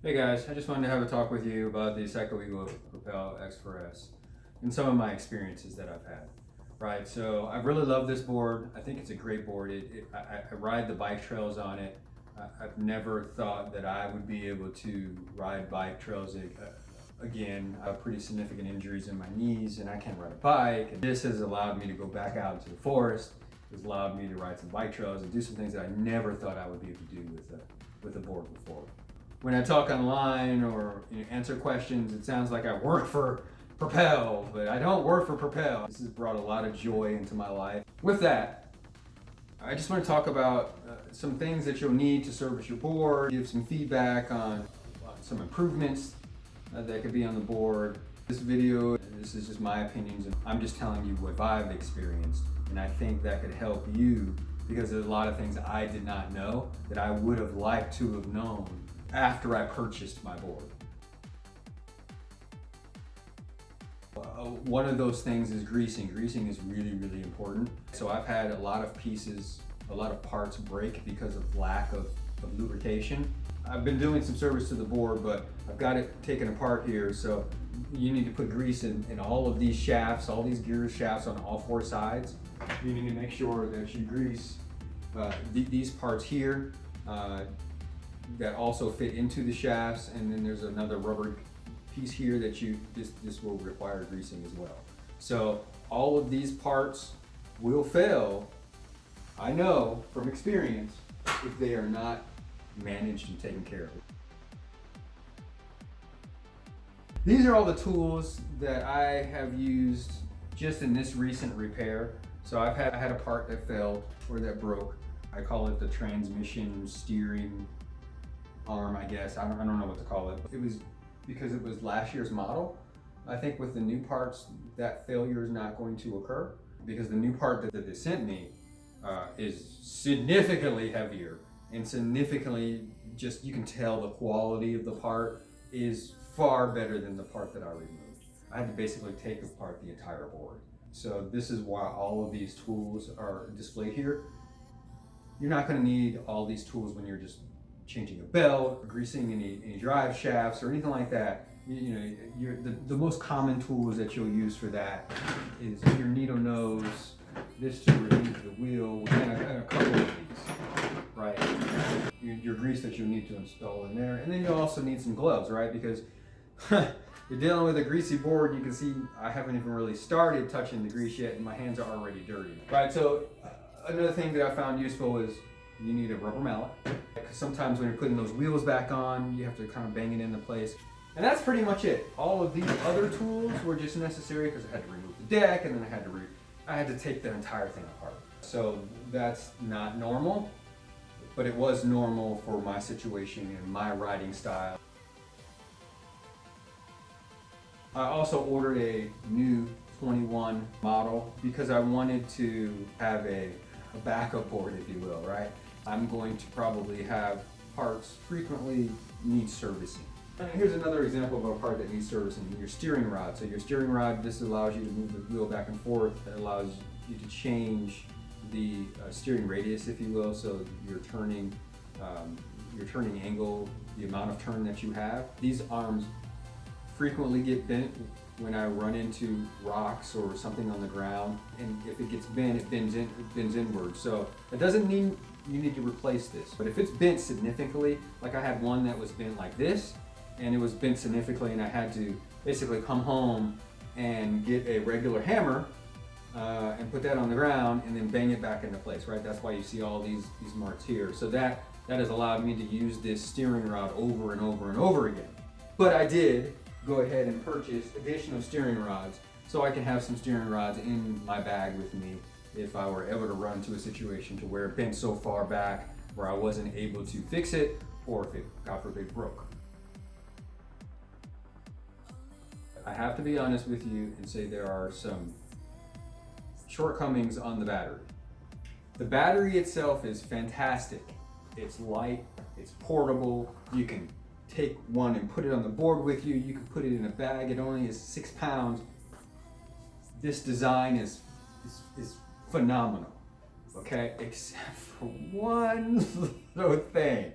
Hey guys, I just wanted to have a talk with you about the Cycleagle Propel X4S and some of my experiences that I've had. Right, so I really love this board. I think it's a great board. I ride the bike trails on it. I've never thought that I would be able to ride bike trails again. I have pretty significant injuries in my knees and I can't ride a bike. And this has allowed me to go back out into the forest. It's allowed me to ride some bike trails and do some things that I never thought I would be able to do with a board before. When I talk online or answer questions, it sounds like I work for Propel, but I don't work for Propel. This has brought a lot of joy into my life. With that, I just want to talk about some things that you'll need to service your board, give some feedback on some improvements that could be on the board. This video, this is just my opinions, and I'm just telling you what I've experienced, and I think that could help you because there's a lot of things I did not know that I would have liked to have known after I purchased my board. One of those things is greasing. Greasing is really, really important. So I've had a lot of pieces, a lot of parts break because of lack of lubrication. I've been doing some service to the board, but I've got it taken apart here. So you need to put grease in all of these shafts, all these gear shafts on all four sides. You need to make sure that you grease these parts here that also fit into the shafts, and then there's another rubber piece here that this will require greasing as well. So all of these parts will fail, I know from experience, if they are not managed and taken care of. These are all the tools that I have used just in this recent repair. So I had a part that failed or that broke. I call it the transmission steering arm, I guess. I don't know what to call it. It was because it was last year's model. I think with the new parts, that failure is not going to occur because the new part that they sent me is significantly heavier and significantly you can tell the quality of the part is far better than the part that I removed. I had to basically take apart the entire board. So this is why all of these tools are displayed here. You're not going to need all these tools when you're just changing a belt, or greasing any drive shafts or anything like that. The most common tools that you'll use for that is your needle nose, this to remove the wheel, and a couple of these, right? Your grease that you'll need to install in there. And then you'll also need some gloves, right? Because you're dealing with a greasy board. You can see I haven't even really started touching the grease yet and my hands are already dirty. Right, so another thing that I found useful is you need a rubber mallet. Because sometimes when you're putting those wheels back on, you have to kind of bang it into place. And that's pretty much it. All of these other tools were just necessary because I had to remove the deck and then I had to take the entire thing apart. So that's not normal, but it was normal for my situation and my riding style. I also ordered a new 21 model because I wanted to have a backup board, if you will, right? I'm going to probably have parts frequently need servicing. And here's another example of a part that needs servicing, your steering rod. So your steering rod, this allows you to move the wheel back and forth. It allows you to change the steering radius, if you will, so your turning angle, the amount of turn that you have. These arms frequently get bent when I run into rocks or something on the ground, and if it gets bent, it bends inward. So it doesn't mean you need to replace this, but if it's bent significantly, like I had one that was bent like this, and it was bent significantly, and I had to basically come home and get a regular hammer and put that on the ground and then bang it back into place, right? That's why you see all these marks here. So that has allowed me to use this steering rod over and over and over again. But I did go ahead and purchase additional steering rods so I can have some steering rods in my bag with me if I were ever to run to a situation to where it bent so far back where I wasn't able to fix it, or if it, God forbid, broke. I have to be honest with you and say there are some shortcomings on the battery. The battery itself is fantastic. It's light, it's portable, you can take one and put it on the board with you. You can put it in a bag. It only is 6 pounds. This design is phenomenal, okay? Except for one little thing.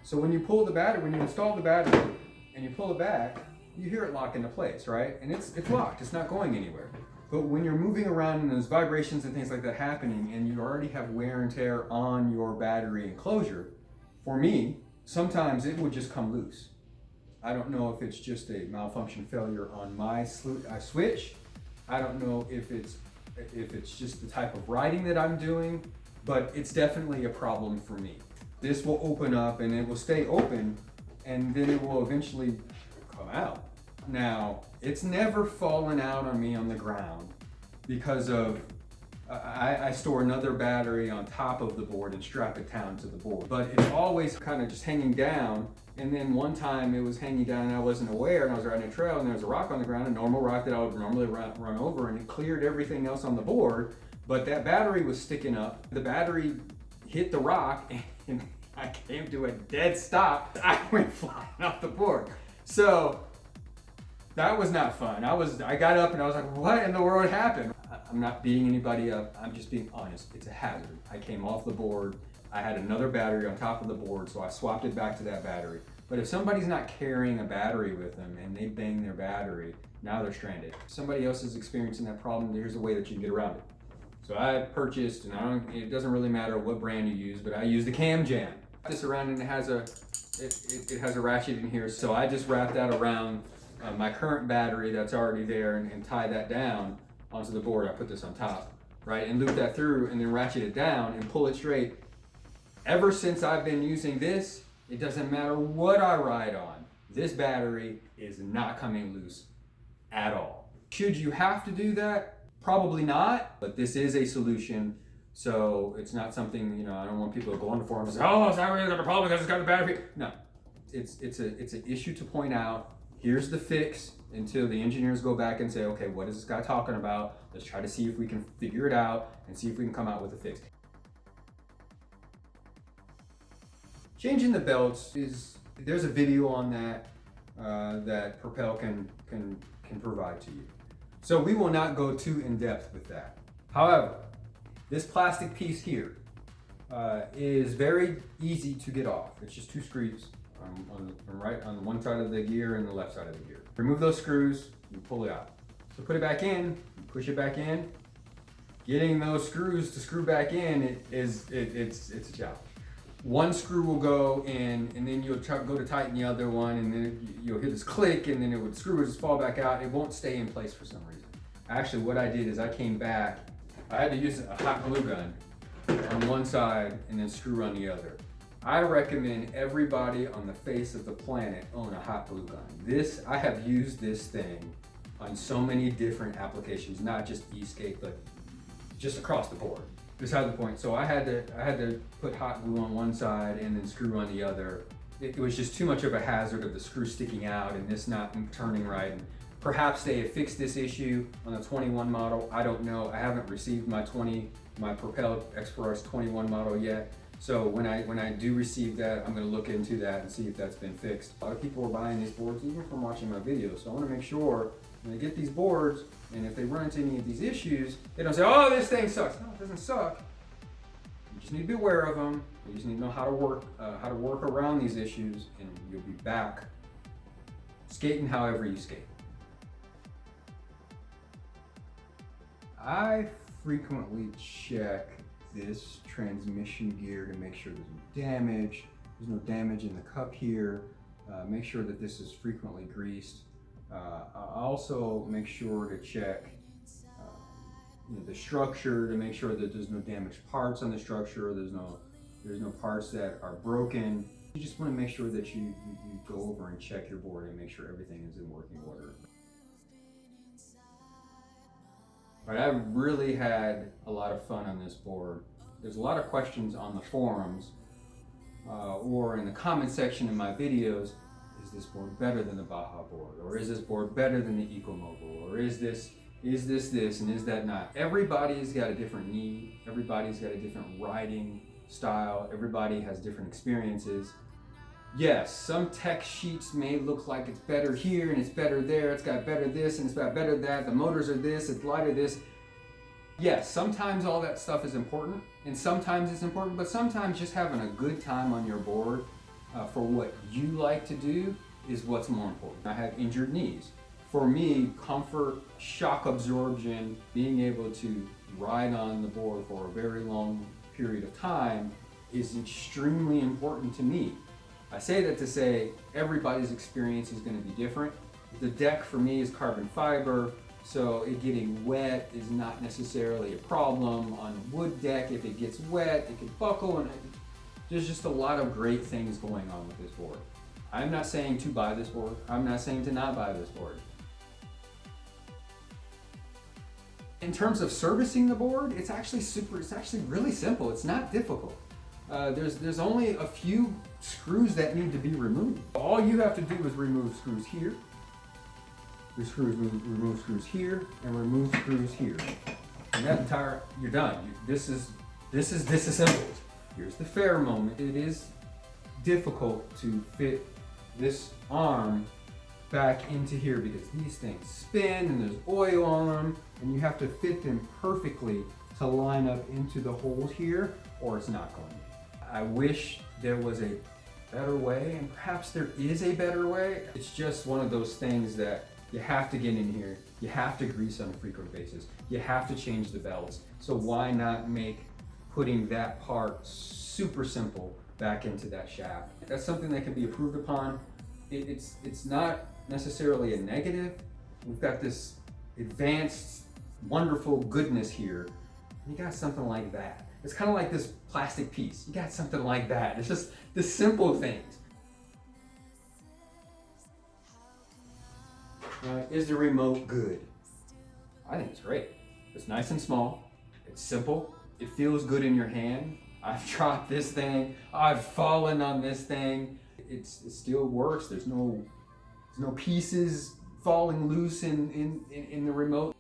So when you pull the battery, when you install the battery and you pull it back, you hear it lock into place, right? And it's locked, it's not going anywhere. But when you're moving around and there's vibrations and things like that happening and you already have wear and tear on your battery enclosure, for me, sometimes it would just come loose. I don't know if it's just a malfunction failure on my switch. I don't know if it's just the type of riding that I'm doing, but it's definitely a problem for me. This will open up and it will stay open and then it will eventually come out. Now, it's never fallen out on me on the ground because of I store another battery on top of the board and strap it down to the board. But it's always kind of just hanging down. And then one time it was hanging down and I wasn't aware, and I was riding a trail and there was a rock on the ground, a normal rock that I would normally run over, and it cleared everything else on the board. But that battery was sticking up. The battery hit the rock and I came to a dead stop. I went flying off the board. So that was not fun. I got up and I was like, what in the world happened? I'm not beating anybody up. I'm just being honest. It's a hazard. I came off the board. I had another battery on top of the board, so I swapped it back to that battery. But if somebody's not carrying a battery with them and they bang their battery, now they're stranded. If somebody else is experiencing that problem, there's a way that you can get around it. So I purchased, and it doesn't really matter what brand you use, but I use the Cam Jam. This around, and it has a ratchet in here, so I just wrap that around my current battery that's already there and tie that down onto the board. I put this on top, right, and loop that through and then ratchet it down and pull it straight. Ever since I've been using this, it doesn't matter what I ride on, this battery is not coming loose at all. Should you have to do that? Probably not, but this is a solution. So it's not something, I don't want people to go on the forums and say, oh, it's not really got a problem because it's got a battery. No, it's an issue to point out. Here's the fix until the engineers go back and say, okay, what is this guy talking about? Let's try to see if we can figure it out and see if we can come out with a fix. Changing the belts there's a video on that that Propel can provide to you. So we will not go too in depth with that. However, this plastic piece here is very easy to get off. It's just two screws on one side of the gear and the left side of the gear. Remove those screws, you pull it out. So put it back in, push it back in. Getting those screws to screw back in it's a challenge. One screw will go in, and then you'll go to tighten the other one, and then you'll hear this click, and then the screw will just fall back out. It won't stay in place for some reason. Actually, what I did is I came back. I had to use a hot glue gun on one side and then screw on the other. I recommend everybody on the face of the planet own a hot glue gun. I have used this thing on so many different applications, not just e-skate, but just across the board. Beside the point. So I had to put hot glue on one side and then screw on the other. It was just too much of a hazard of the screw sticking out and this not turning right. And perhaps they have fixed this issue on the 21 model. I don't know. I haven't received my Propel X4S 21 model yet. So when I do receive that, I'm going to look into that and see if that's been fixed. A lot of people are buying these boards even from watching my videos. So I want to make sure when they get these boards, and if they run into any of these issues, they don't say, oh, this thing sucks. No, it doesn't suck. You just need to be aware of them. You just need to know how to work around these issues, and you'll be back skating however you skate. I frequently check this transmission gear to make sure there's no damage. There's no damage in the cup here. Make sure that this is frequently greased. I also make sure to check the structure to make sure that there's no damaged parts on the structure. There's no parts that are broken. You just want to make sure that you go over and check your board and make sure everything is in working order. All right, I've really had a lot of fun on this board. There's a lot of questions on the forums or in the comment section of my videos. Is this board better than the Baja board? Or is this board better than the EcoMobile? Or is this and is that not? Everybody's got a different need. Everybody's got a different riding style. Everybody has different experiences. Yes, some tech sheets may look like it's better here and it's better there. It's got better this and it's got better that. The motors are this, it's lighter this. Yes, sometimes all that stuff is important and sometimes it's important, but sometimes just having a good time on your board for what you like to do is what's more important. I have injured knees. For me, comfort, shock absorption, being able to ride on the board for a very long period of time is extremely important to me. I say that to say everybody's experience is going to be different. The deck for me is carbon fiber, so it getting wet is not necessarily a problem. On a wood deck, if it gets wet, it can buckle, and there's just a lot of great things going on with this board. I'm not saying to buy this board. I'm not saying to not buy this board. In terms of servicing the board, it's actually really simple. It's not difficult. There's only a few screws that need to be removed. All you have to do is remove screws here, remove screws here, and remove screws here. And that entire, you're done. This is disassembled. Here's the fair moment. It is difficult to fit this arm back into here because these things spin and there's oil on them, and you have to fit them perfectly to line up into the holes here, or it's not going to. I wish there was a better way, and perhaps there is a better way. It's just one of those things that you have to get in here, you have to grease on a frequent basis, you have to change the belts. So why not make putting that part super simple back into that shaft? That's something that can be improved upon. It's not necessarily a negative. We've got this advanced, wonderful goodness here. You got something like that. It's kind of like this plastic piece. You got something like that. It's just the simple things. Is the remote good? I think it's great. It's nice and small. It's simple. It feels good in your hand. I've dropped this thing. I've fallen on this thing. It still works. There's no pieces falling loose in the remote.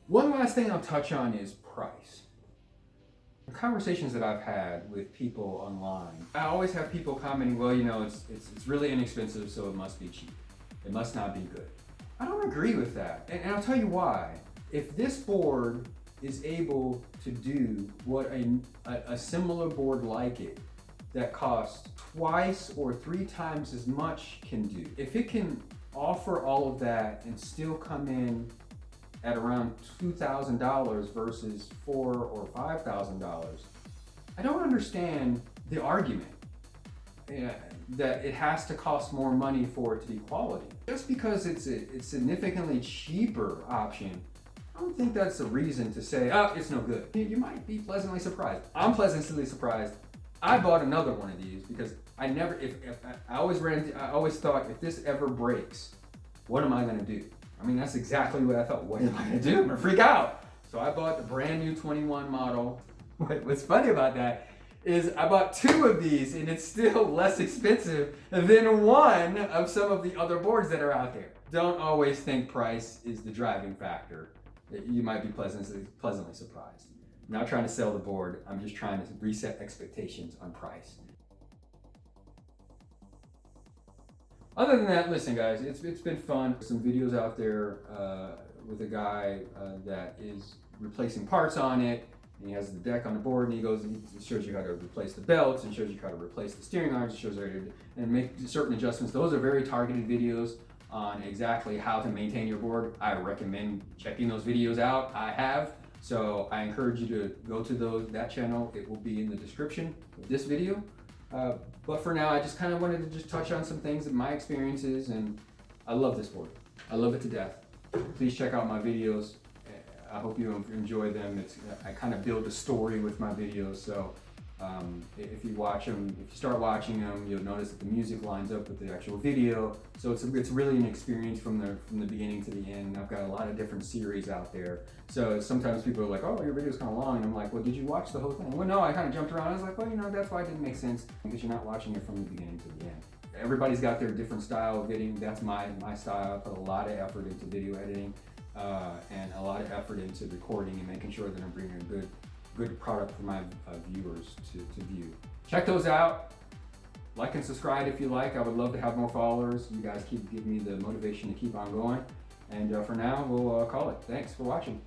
One last thing I'll touch on is price. The conversations that I've had with people online, I always have people commenting, well, you know, it's really inexpensive, so it must be cheap. It must not be good. I don't agree with that, and I'll tell you why. If this board is able to do what a similar board like it that costs twice or 3 times as much can do, if it can offer all of that and still come in at around $2,000 versus $4,000 or $5,000, I don't understand the argument that it has to cost more money for it to be quality. Just because it's a significantly cheaper option, I don't think that's a reason to say, oh, it's no good. You might be pleasantly surprised. I'm pleasantly surprised. I bought another one of these because I always thought, if this ever breaks, what am I gonna do? I mean, that's exactly what I thought. What am I gonna do? I'm gonna freak out. So I bought the brand new 21 model. What's funny about that is I bought 2 of these and it's still less expensive than one of some of the other boards that are out there. Don't always think price is the driving factor. You might be pleasantly surprised. I'm not trying to sell the board. I'm just trying to reset expectations on price. Other than that, listen guys, it's been fun. Some videos out there with a guy that is replacing parts on it. And he has the deck on the board, and he shows you how to replace the belts, and shows you how to replace the steering arms, shows you how to and make certain adjustments. Those are very targeted videos on exactly how to maintain your board. I recommend checking those videos out. I have, so I encourage you to go to that channel. It will be in the description of this video. But for now, I just kind of wanted to just touch on some things of my experiences, and I love this board. I love it to death. Please check out my videos. I hope you enjoy them. I kind of build a story with my videos, so if you watch them, if you start watching them, you'll notice that the music lines up with the actual video. So it's really an experience from the beginning to the end. I've got a lot of different series out there. So sometimes people are like, oh, your video's kind of long. And I'm like, well, did you watch the whole thing? Well, no, I kind of jumped around. I was like, well, you know, that's why it didn't make sense, because you're not watching it from the beginning to the end. Everybody's got their different style of editing. That's my style. I put a lot of effort into video editing and a lot of effort into recording and making sure that I'm bringing a good product for my viewers to view. Check those out. Like and subscribe if you like. I would love to have more followers. You guys keep giving me the motivation to keep on going. And for now, we'll call it. Thanks for watching.